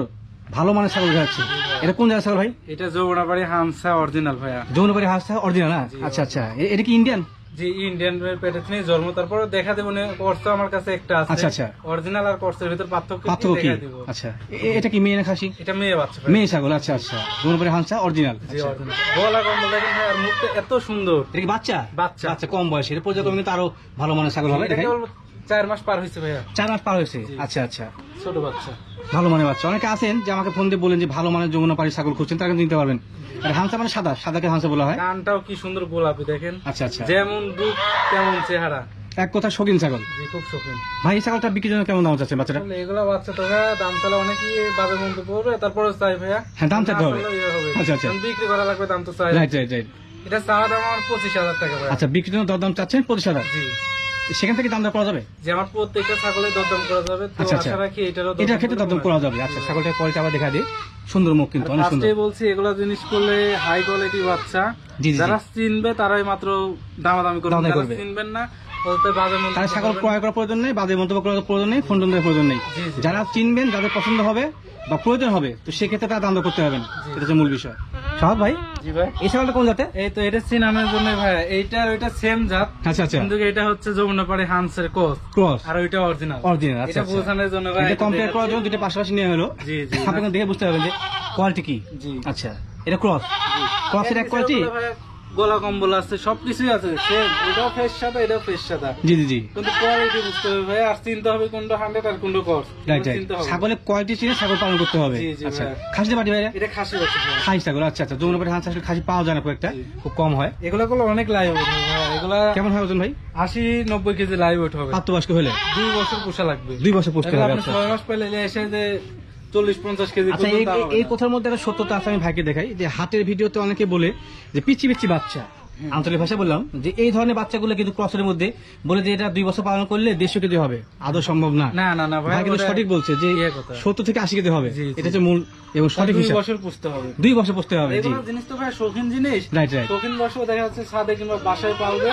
ভালো মানের ছাগল দেখাচ্ছি। এটা কোন জায়গায় ছাগল ভাই? এটা যমুনাপাড়ি হামসা অরিজিনাল ভাইয়া। যৌনবাড়ি হাঁস অরিজিনাল না? আচ্ছা আচ্ছা, এটা কি ইন্ডিয়ান? জি, ইন্ডিয়ান পেটে থেকে জন্ম। তারপরে দেখা দেবো কোর্স আমার কাছে একটা আছে। আচ্ছা, আচ্ছা। অরিজিনাল আর কোর্সের ভিতর পার্থক্য পার্থক্য কি? দেখা দেবো। আচ্ছা, এটা কি মেয়ে না খাসি? এটা মেয়ে বাচ্চা ভাই। মেয়ে ছাগল। আচ্ছা আচ্ছা, যৌনবাড়ি হাঁসা অরিজিনাল। জি, অরিজিনাল। গলা কম্বল দেখেন ভাই, আর মুখটা এত সুন্দর। এটা কি বাচ্চা? বাচ্চা। আচ্ছা, কম বয়সে এটা পর্যায়ক্রমে কিন্তু আরো ভালো মানের ছাগল হবে। এটা দেখাই, কেবল 4 মাস পার হয়েছে ভাইয়া। 4 মাস পার হয়েছে। আচ্ছা আচ্ছা, ছোট বাচ্চা। ভালো মানের বাচ্চা। অনেকে আছেন যে আমাকে ফোন দিয়ে বলেন যে ভালো মানের যমুনাপাড়ি ছাগল খুঁজছেন, তারা কিন্তু নিতে পারবেন। আর হাঁসা মানে সাদা, সাদাকে হাঁসা বলা হয়। কানটাও কি সুন্দর গোলাপি দেখেন। আচ্ছা আচ্ছা, যেমন রূপ তেমন চেহারা। এক কথা শৌখিন ছাগল। জি, খুব শৌখিন। ভাই, এই ছাগলটা বিক্রির জন্য কেমন দাম চাচ্ছেন বাচ্চাটা? আসলে এগুলা বাচ্চা তো ভাইয়া দাম তাহলে অনেকই বাজার মধ্যে পড়বে, তারপরে চাই ভাইয়া। হ্যাঁ, দাম চাইতে হবে। না চাইলেও ইয়ে হবে। আচ্ছা, আচ্ছা। কারণ বিক্রি করা লাগবে, দাম তো চাই। Right right right. এটা চাওয়া দাম আমার 25,000 টাকা ভাইয়া। আচ্ছা, বিক্রির জন্য দরদাম চাচ্ছেন 25,000। জি। সেখান থেকে দাম দর করা যাবে? যে আমার প্রত্যেকটা ছাগলের দরদাম করা যাবে, তো আচ্ছা, আচ্ছা। আশা রাখি এটারও এটার ক্ষেত্রে দরদাম করা যাবে। আচ্ছা, ছাগলটার কোয়ালিটি আবার দেখা দিই, সুন্দর মুখ কিন্তু অনেক সুন্দর। ফার্স্টে বলছি এগুলা জিনিস করলে হাই কোয়ালিটি বাচ্চা জি, জি, যারা চিনবে তারাই মাত্র দামাদামি করবে, দামাদামি যারা করবে। চিনবেন না ওদের বাজার মধ্যে তার ছাগল ক্রয় করার প্রয়োজন নেই, বাজে মন্তব্য করার প্রয়োজন নেই, ফোন দেওয়ার প্রয়োজন নেই। জি, জি। যারা চিনবেন, যাদের পছন্দ হবে বা প্রয়োজন হবে, তো সেক্ষেত্রে তারা দাম দর করতে হবেন। এটা হচ্ছে মূল বিষয়। সাহাদ ভাই, জি ভাই। এই ছাগলটা কোন জাতে? এই তো এটা চিনানোর জন্য ভাই, এইটা আর ওইটা সেম জাত, আচ্ছা আচ্ছা, কিন্তু এটা হচ্ছে যমুনাপাড়ি হান্সের কোচ ক্রস আর ওইটা অরিজিনাল। অরিজিনাল। আচ্ছা এটা আচ্ছা, বোঝানোর জন্য ভাই এটা কম্পেয়ার করার জন্য দুটো পাশাপাশি নিয়ে হলো। জি জি। আপনাকে দেখে বুঝতে পারবেন যে কোয়ালিটি কি। জি। আচ্ছা, এটা ক্রস, ক্রসের এক কোয়ালিটি। গলা কম্বল আছে, সবকিছুই আছে সেম। এটাও ফেস সাদা, এটাও ফেস সাদা, জি জি জি, কিন্তু কোয়ালিটি বুঝতে হবে ভাই, আর চিনতে হবে কোনটা 100 আর কোনটা কস। Right right. চিনতে হবে। ছাগলের কোয়ালিটি চিনে ছাগল পালন করতে হবে। জি, জি, আচ্ছা, ভাই। খাসি বাড়ি ভাই? এটা খাসি বাচ্চা ভাই। খাসি ছাগল। আচ্ছা আচ্ছা, যমুনাপাড়ি হাঁস আসলে খাসি পাওয়া যায় না খুব একটা, জি। খুব কম হয়। এগুলা গুলো অনেক লাইভ ওয়েট হবে ভাই। এগুলা কেমন হয় ওজন ভাই? 80-90 কেজি লাইভ ওয়েট হবে। প্রাপ্তবয়স্ক হলে 2 বছর পোষা লাগবে। 2 বছর পুষতে এগুলো হবে। আপনি আচ্ছা 6 মাস পেলে এসে যে 40-50 কেজি আচ্ছা, পর্যন্ত দাম হবে এই না। কথার মধ্যে একটা সত্যতা আছে, আমি ভাইকে দেখাই যে হাটের ভিডিওতে অনেকে বলে যে পিচ্ছি পিচ্ছি বাচ্চা, আঞ্চলিক ভাষা বললাম যে এই ধরনের বাচ্চাগুলো কিন্তু ক্রসের মধ্যে বলে যে এটা 2 বছর পালন করলে 150 কেজি হবে, আদৌ সম্ভব না। না না না ভাই, ভাই কিন্তু ওটা সঠিক বলছে যে ইয়ে কথা। 70 থেকে 80 কেজি হবে। জি, জি। এটা হচ্ছে মূল এবং সঠিক 2 হিসাব। বছর পুষতে হবে। 2 বছর পুষতে হবে। জি, এগুলো জিনিস তো ভাই শৌখিন জিনিস। Right right. শৌখিন বছর দেখা যাচ্ছে ছাদে কিংবা বাসায় পালবে,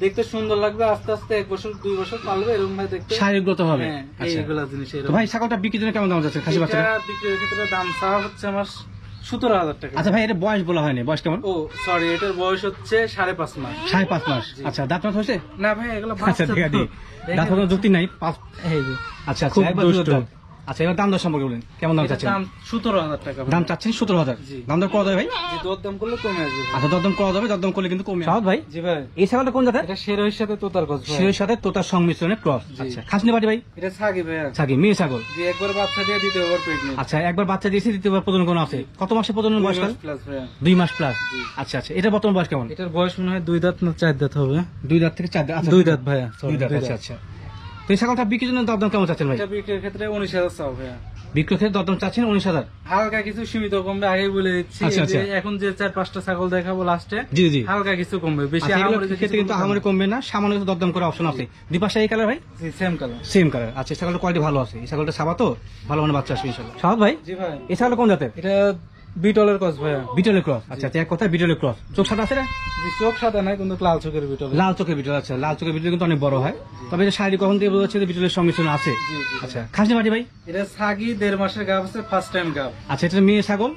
দেখতে সুন্দর লাগবে, আস্তে আস্তে 1 বছর 2 বছর পালবে, এরকম ভাই দেখতে। শারীরিকগত হবে। হ্যাঁ, আচ্ছা, এইগুলা জিনিস তো এরকম। ভাই ছাগলটা বিক্রির জন্য কেমন দাম যাচ্ছে খাসি বাচ্চা? এটা বিক্রির ক্ষেত্রে দাম চাওয়া হচ্ছে আমার 17,000 টাকা। আচ্ছা ভাই, এটা বয়স বলা হয়নি, বয়স কেমন? ও সরি, এটার বয়স হচ্ছে 5.5 মাস। 5.5 মাস। আচ্ছা, দাঁত মাস হয়েছে? না ভাই, এগুলো আচ্ছা, বাচ্চা ঠিক আছে, তো। দাঁত কোনো যুক্তি নাই। এই যে, আচ্ছা আচ্ছা, খুব একবার দুষ্ট। দুধের দাঁত। আচ্ছা, এবার দাম দর সম্পর্কে বলেন, কেমন দাম এটার চাচ্ছেন? দাম 17,000 টাকা ভাই। দাম চাচ্ছেন 17,000। জি। দাম দর করা যাবে ভাই? যে দরদাম করলে কমে আসবে ভাই। আচ্ছা, দরদাম করা যাবে, দরদাম করলে কিন্তু কমে। সাউদ ভাই, জি ভাই। এই ছাগলটা কোন জাতের? এটা শেরোহির সাথে তোতার গছ ভাই। শিরের সাথে তোতার সংমিশ্রণে ক্রস। জি। আচ্ছা, খাসনি বাড়ি ভাই? এটা ছাগি ভাইয়া। ছাগি, মেয়ে ছাগল। যে একবার বাচ্চা দিয়ে দিতে ওভার প্রেগনেন্ট। আচ্ছা, একবার বাচ্চা দিয়েছে, দ্বিতীয়বার প্রজনন কোনো আছে? কত মাসে প্রজনন বয়স? প্লাস ভাইয়া। 2 মাস প্লাস। জি। আচ্ছা আচ্ছা, এটা বর্তমান বয়স কেমন? এটার বয়স মনে হয় 2 দাঁত না 4 দাঁত হবে। 2 দাঁত থেকে 4 দাঁত। আচ্ছা, 2 দাঁত ভাইয়া। 2 দাঁত। আচ্ছা আচ্ছা, তো এই ছাগলটা বিক্রির জন্য দাম কেমন চাচ্ছেন ভাই? এটা বিক্রির ক্ষেত্রে 19,000 চাও ভাইয়া। বিক্রয় ক্ষেত্রে দরদাম চাচ্ছেন 19,000। হালকা কিছু সীমিত কমবে, আগে বলে দিচ্ছি। আচ্ছা, এই যে আচ্ছা। এখন যে 4-5টা ছাগল দেখাবো লাস্টে, জি জি। হালকা কিছু কমবে, বেশি আচ্ছা, এগুলোর আহামরি ক্ষেত্রে কিন্তু আহামরি কমবে না, সামান্য কিছু দরদাম করে অপশন আছে। দুই পাশে এই কালার ভাই সেম কালার। Same colour. আচ্ছা, এই ছাগলটা কোয়ালিটি ভালো আছে, এই ছাগলটা সাবা তো ভালো মানে বাচ্চা আসবে ইনশাআল্লাহ। সাহাদ ভাই জি ভাই, এই ছাগল কোন জাতের? এটা বিটলের কস ভাইয়া। বিটলের ক্রস। আচ্ছা, এক কথা বিটলের ক্রস। চোখ সাদা আছে না? জি, চোখ সাদা নাই কিন্তু লাল চোখের বিটল। লাল চোখের বিটল। আচ্ছা, লাল চোখের বিটল কিন্তু অনেক বড় হয়, তবে এটা শারীরিক কখন থেকে বোঝা যাচ্ছে যে বিটলের সংমিশ্রণ আছে। জি, জি। আচ্ছা, খাসি মাটি ভাই? এটা ছাগি 1.5 মাসের গাব আছে, ফার্স্ট টাইম গাব। আচ্ছা, এটা মেয়ে ছাগল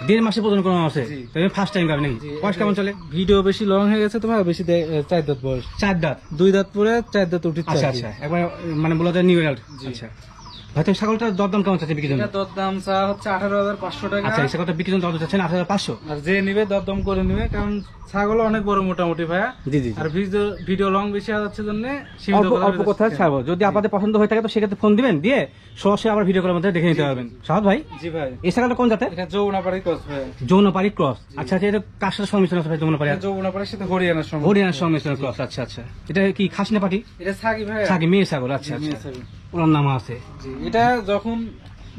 1.5 মাসে প্রজন করানো আছে, জি। তবে ফার্স্ট টাইম গাবি নাকি? জি, বয়স কেমন চলে? ভিডিও বেশি লং হয়ে গেছে তো ভাই, বেশি 4 দাঁত বয়স। 4 দাঁত। 2 দাঁত পরে 4 দাঁত উঠে। আচ্ছা আচ্ছা, একবার মানে বলা যায় নিউ এডাল্ট। আচ্ছা ভাই, তো এই ছাগলটার দরদাম কেমন চাচ্ছে বিক্রির জন্য? এটা দরদাম চা হচ্ছে 18,500 টাকা। আচ্ছা, এই ছাগলটা বিক্রির জন্য দরদাম চাচ্ছেন 18,500। আর যে নিবে দরদাম করে নিবে, কারণ ছাগল অনেক বড় মোটামুটি ভাইয়া। জি জি। আর ভিডিও লং বেশি হওয়া যাচ্ছে জন্য সীমিত অল্প অল্প কথা ছাড়বো, যদি আপনাদের পছন্দ হয়ে থাকে তো সেক্ষেত্রে ফোন দিবেন, দিয়ে সরাসরি আবার ভিডিও কলের মধ্যে দেখে নিতে পারবেন। সাহাদ ভাই জি ভাই, এই ছাগলটা কোন জাতের? এটা যৌবনাপাড়ি ক্রস ভাই। যৌনপাড়ি ক্রস। আচ্ছা আচ্ছা, এটা কার সাথে সংমিশ্রণ আছে ভাই? যৌনপাড়ি এটা যৌবনাপাড়ির সাথে হরিয়ানার সঙ্গে। হরিয়ানার সংমিশ্রণ ক্রস। আচ্ছা আচ্ছা, এটা কি খাসি না পাটি? এটা ছাগি ভাই। ছাগি মেয়ে ছাগল। আচ্ছা মেয়ে আচ্ছা, ছাগি। ওনার নাম আছে। জি, এটা যখন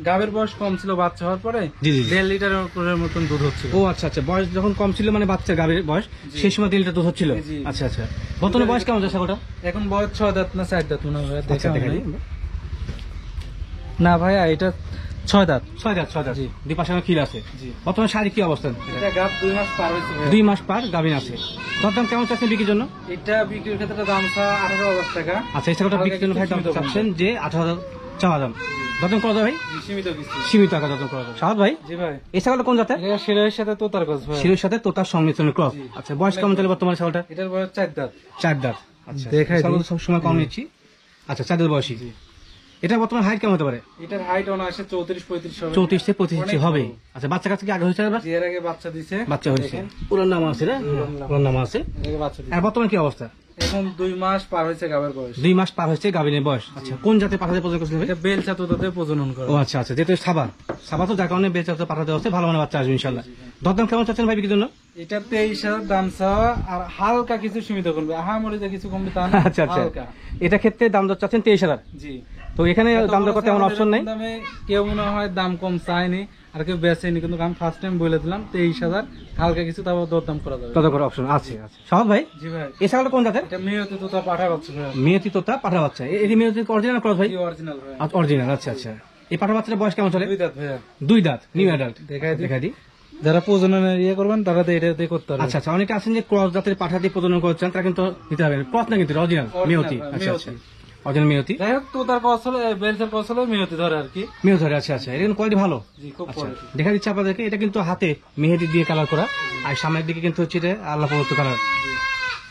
গাবের বয়স কম ছিল, বাচ্চা হওয়ার পরে জি, জি, জি। 1.5 লিটারের মতন দুধ হচ্ছিল। ও আচ্ছা আচ্ছা, বয়স যখন কম ছিল মানে বাচ্চার গাভীর বয়স, সেই সময় 3 লিটার দুধ হচ্ছিল। জি। আচ্ছা আচ্ছা, বর্তমানে বয়স কেমন যায় ছাগলটা? এখন বয়স 6 দাঁত না 4 দাঁত মনে হয়, আচ্ছা, দেখা দেখা নাই। দিই। না ভাইয়া, এটা 6 দাঁত। 6 দাঁত। 6 দাঁত। জি। দুই পাশে আমার খিল আছে। জি। বর্তমানে শারীরিক কি অবস্থান? এটা গাব 2 মাস পার হয়েছে ভাইয়া। 2 মাস পার গাভীন আছে। দরদাম কেমন চাচ্ছেন বিক্রির জন্য? এটা বিক্রির ক্ষেত্রে দাম চা 18,000 টাকা। আচ্ছা, এই ছাগলটা বিক্রির জন্য ভাই দাম চাচ্ছেন যে 18,000 চাওয়া দাম। দরদাম করা যায় ভাই? জি, সীমিত কিছু। সীমিত টাকা দরদাম করা যায়। সাহাদ ভাই জি ভাই, এই ছাগলটা কোন জাতের? এটা শিরোহের সাথে তোতার গছ ভাই। শিরোর সাথে তোতার সংমিশ্রণের ক্রস। জি। আচ্ছা, বয়স কেমন চলে বর্তমানে ছাগলটা? এটার বয়স 4 দাঁত। 4 দাঁত। আচ্ছা, দেখাই দিই। ছাগল সব সময় কম নিচ্ছি। আচ্ছা, 4 দাঁত বয়সী। এটা বর্তমানে হাইট কেমন হতে পারে? এটার হাইট অনায়াসে 34-35 হবে। 34 থেকে 25 ইঞ্চি অনেক হবে। বড়। আচ্ছা, বাচ্চা কাছে কি আগে হয়েছে? জি, এর আগে বাচ্চা দিছে। বাচ্চা হয়েছে। দেখেন, পুরান নাম আছে না? পুরান নাম আছে। এর আগে বাচ্চা দিছে। আর বর্তমানে কি অবস্থা? এখন 2 মাস পার হয়েছে গাবের বয়স। 2 মাস পার হয়েছে গাভিনের বয়স। আচ্ছা, কোন জাতের পাঠাতে প্রজনন করতে হবে? এটা বেলচা তোতাতে প্রজনন করে। ও আচ্ছা আচ্ছা, যেহেতু সাবা সাবা তো যার কারণে বেচা পাঠাতে হচ্ছে, ভালো মানে বাচ্চা আসবে ইনশাল্লাহ। দরদাম কেমন চাচ্ছেন ভাই বিক্রির জন্য? এটা 23,000 দাম চাওয়া, আর হালকা কিছু সীমিত করবে, আহামরিতে কিছু কমবে তা না। আচ্ছা আচ্ছা, হালকা। এটা ক্ষেত্রে দাম দর চাচ্ছেন 23,000। জি। তো এখানে দাম দর করতে এমন অপশন নাই? দামে কেউ মনে হয় দাম কম চায়নি আর কেউ বেচেনি, কিন্তু আমি ফার্স্ট টাইম বলে দিলাম 23,000, হালকা কিছু তারপর দরদাম করা যাবে। তত করে অপশন আছে। আচ্ছা, সাহাদ ভাই জি ভাই, এই ছাগলটা কোন জাতের? এটা মেয়েতে তোতা পাঠা পাচ্ছে ভাই। মেয়েতি তোতা পাঠা বাচ্চা। এই মেয়েতি অরিজিনাল ক্রস ভাই? অরিজিনাল ভাই। অরিজিনাল। আচ্ছা আচ্ছা, এই পাঠা বাচ্চার বয়স কেমন চলে? 2 দাঁত ভাইয়া। 2 দাঁত, নিউ অ্যাডাল্ট। দেখাই দিই। দেখা দিই। যারা প্রজননের ইয়ে করবেন তারা তো এটা দিয়ে করতে পারবে। আচ্ছা আচ্ছা, অনেকে আছেন যে ক্রস জাতের পাঠা দিয়ে প্রজনন করছেন, তারা কিন্তু নিতে হবে। ক্রস না কিন্তু অরিজিনাল মেয়তি। ভাই, আচ্ছা আচ্ছা, মেয়তি। অরিজিনাল মেয়তি। যাই হোক, তোতার কৌশলে বেলচের কৌশলে মেয়তি ধরে আর কি। মেয় ধরে। আচ্ছা আচ্ছা, এটা কিন্তু কোয়ালিটি ভালো। জি, খুব আচ্ছা, quality। দেখা দিচ্ছে আপনাদেরকে, এটা কিন্তু হাতে মেহেদি দিয়ে কালার করা, আর সামনের দিকে কিন্তু হচ্ছে এটা আল্লাহ প্রদত্ত কালার।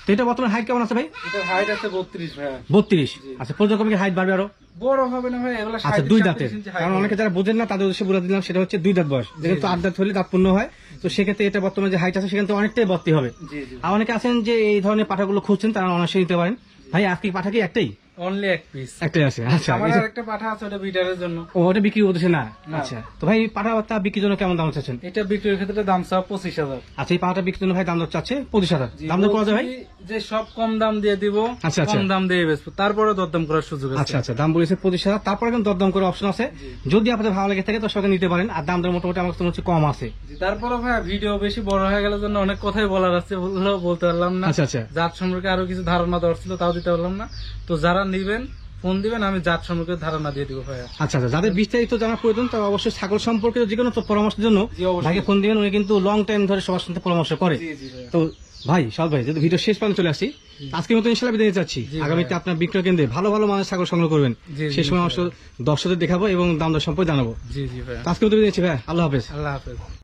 তো এটা বর্তমানে হাইট কেমন আছে ভাই? এটার হাইট আছে 32 ভাইয়া। 32। আচ্ছা, পর্যক্রমে হাইট বাড়বে আরো? বড় হবে না ভাই, এগুলো আচ্ছা, 2 দাঁতের। কারণ অনেকে যারা বোঝেন না তাদের উদ্দেশ্যে বলে দিলাম, সেটা হচ্ছে 2 দাঁত বয়স, যেহেতু 8 দাঁত হলে দাঁত পূর্ণ হয়। তো সেক্ষেত্রে এটা বর্তমানে যে হাইট আছে সেখানে তো অনেকটাই ভর্তি হবে। জি জি, আর অনেকে আছেন যে এই ধরনের পাঠাগুলো খুঁজছেন, তারা অনায়াসে নিতে পারেন। ভাই আজকে পাঠা কি একটাই? Only 1 piece. একটাই আছে। আচ্ছা, আমার এটা- আরেকটা পাঠা আছে, ওটা বিটারের জন্য। ও, ওটা বিক্রি উদ্দেশ্যে না? না। আচ্ছা, তো ভাই পাঠা বাচ্চা বিক্রির জন্য কেমন দাম চাচ্ছেন? এটা বিক্রির ক্ষেত্রে দাম চাও 25,000। আচ্ছা, এই পাঠাটা বিক্রির জন্য ভাই দাম দর চাচ্ছে 25,000। দাম দর করা যায় ভাই? যে সব কম দাম দিয়ে দিব, আচ্ছা, আচ্ছা। কম দাম দিয়ে বেচবো, তারপরে দরদাম করার সুযোগ আছে। আচ্ছা আচ্ছা, দাম বলেছে 25,000, তারপরে কিন্তু দরদাম করে অপশন আছে। যদি আপনাদের ভালো লেগে থাকে তো সবাই নিতে পারেন। আর দাম দর মোটামুটি আমার কাছে মনে হচ্ছে কম আছে। জি, তারপরে ভাই ভিডিও বেশি বড় হয়ে গেল জন্য অনেক কথাই বলার আছে, বললেও বলতে পারলাম না। আচ্ছা আচ্ছা, জাত সম্পর্কে আরো কিছু ধারণা দেওয়ার ছিল, তাও দিতে পারলাম না। তো যারা নিবেন ফোন দিবেন, আমি জাত সম্পর্কে ধারণা দিয়ে দিব ভাইয়া। আচ্ছা আচ্ছা, যাদের বিস্তারিত জানার প্রয়োজন তারা অবশ্যই ছাগল সম্পর্কে যে কোনো পরামর্শের জন্য জি, অবশ্যই। ভাইকে ফোন দিবেন। উনি কিন্তু লং টাইম ধরে সবার সাথে পরামর্শ করে। জি জি ভাইয়া। তো ভাই সব ভাই, যদি ভিডিও শেষ পর্যন্ত চলে আসি, আজকের মতো ইনশাল্লাহ বিদায় নিতে চাচ্ছি। জি, আগামীতে আপনার বিক্রয় কেন্দ্রে ভালো ভালো মানের ছাগল সংগ্রহ করবেন, জি, জি, সেই সময় অবশ্য দর্শকদের দেখাবো এবং দাম দর সম্পর্কে জানাবো। জি জি ভাইয়া, তো আজকের মতো বিদায় নিচ্ছি ভাই, আল্লাহ হাফেজ। আল্লাহ হাফেজ।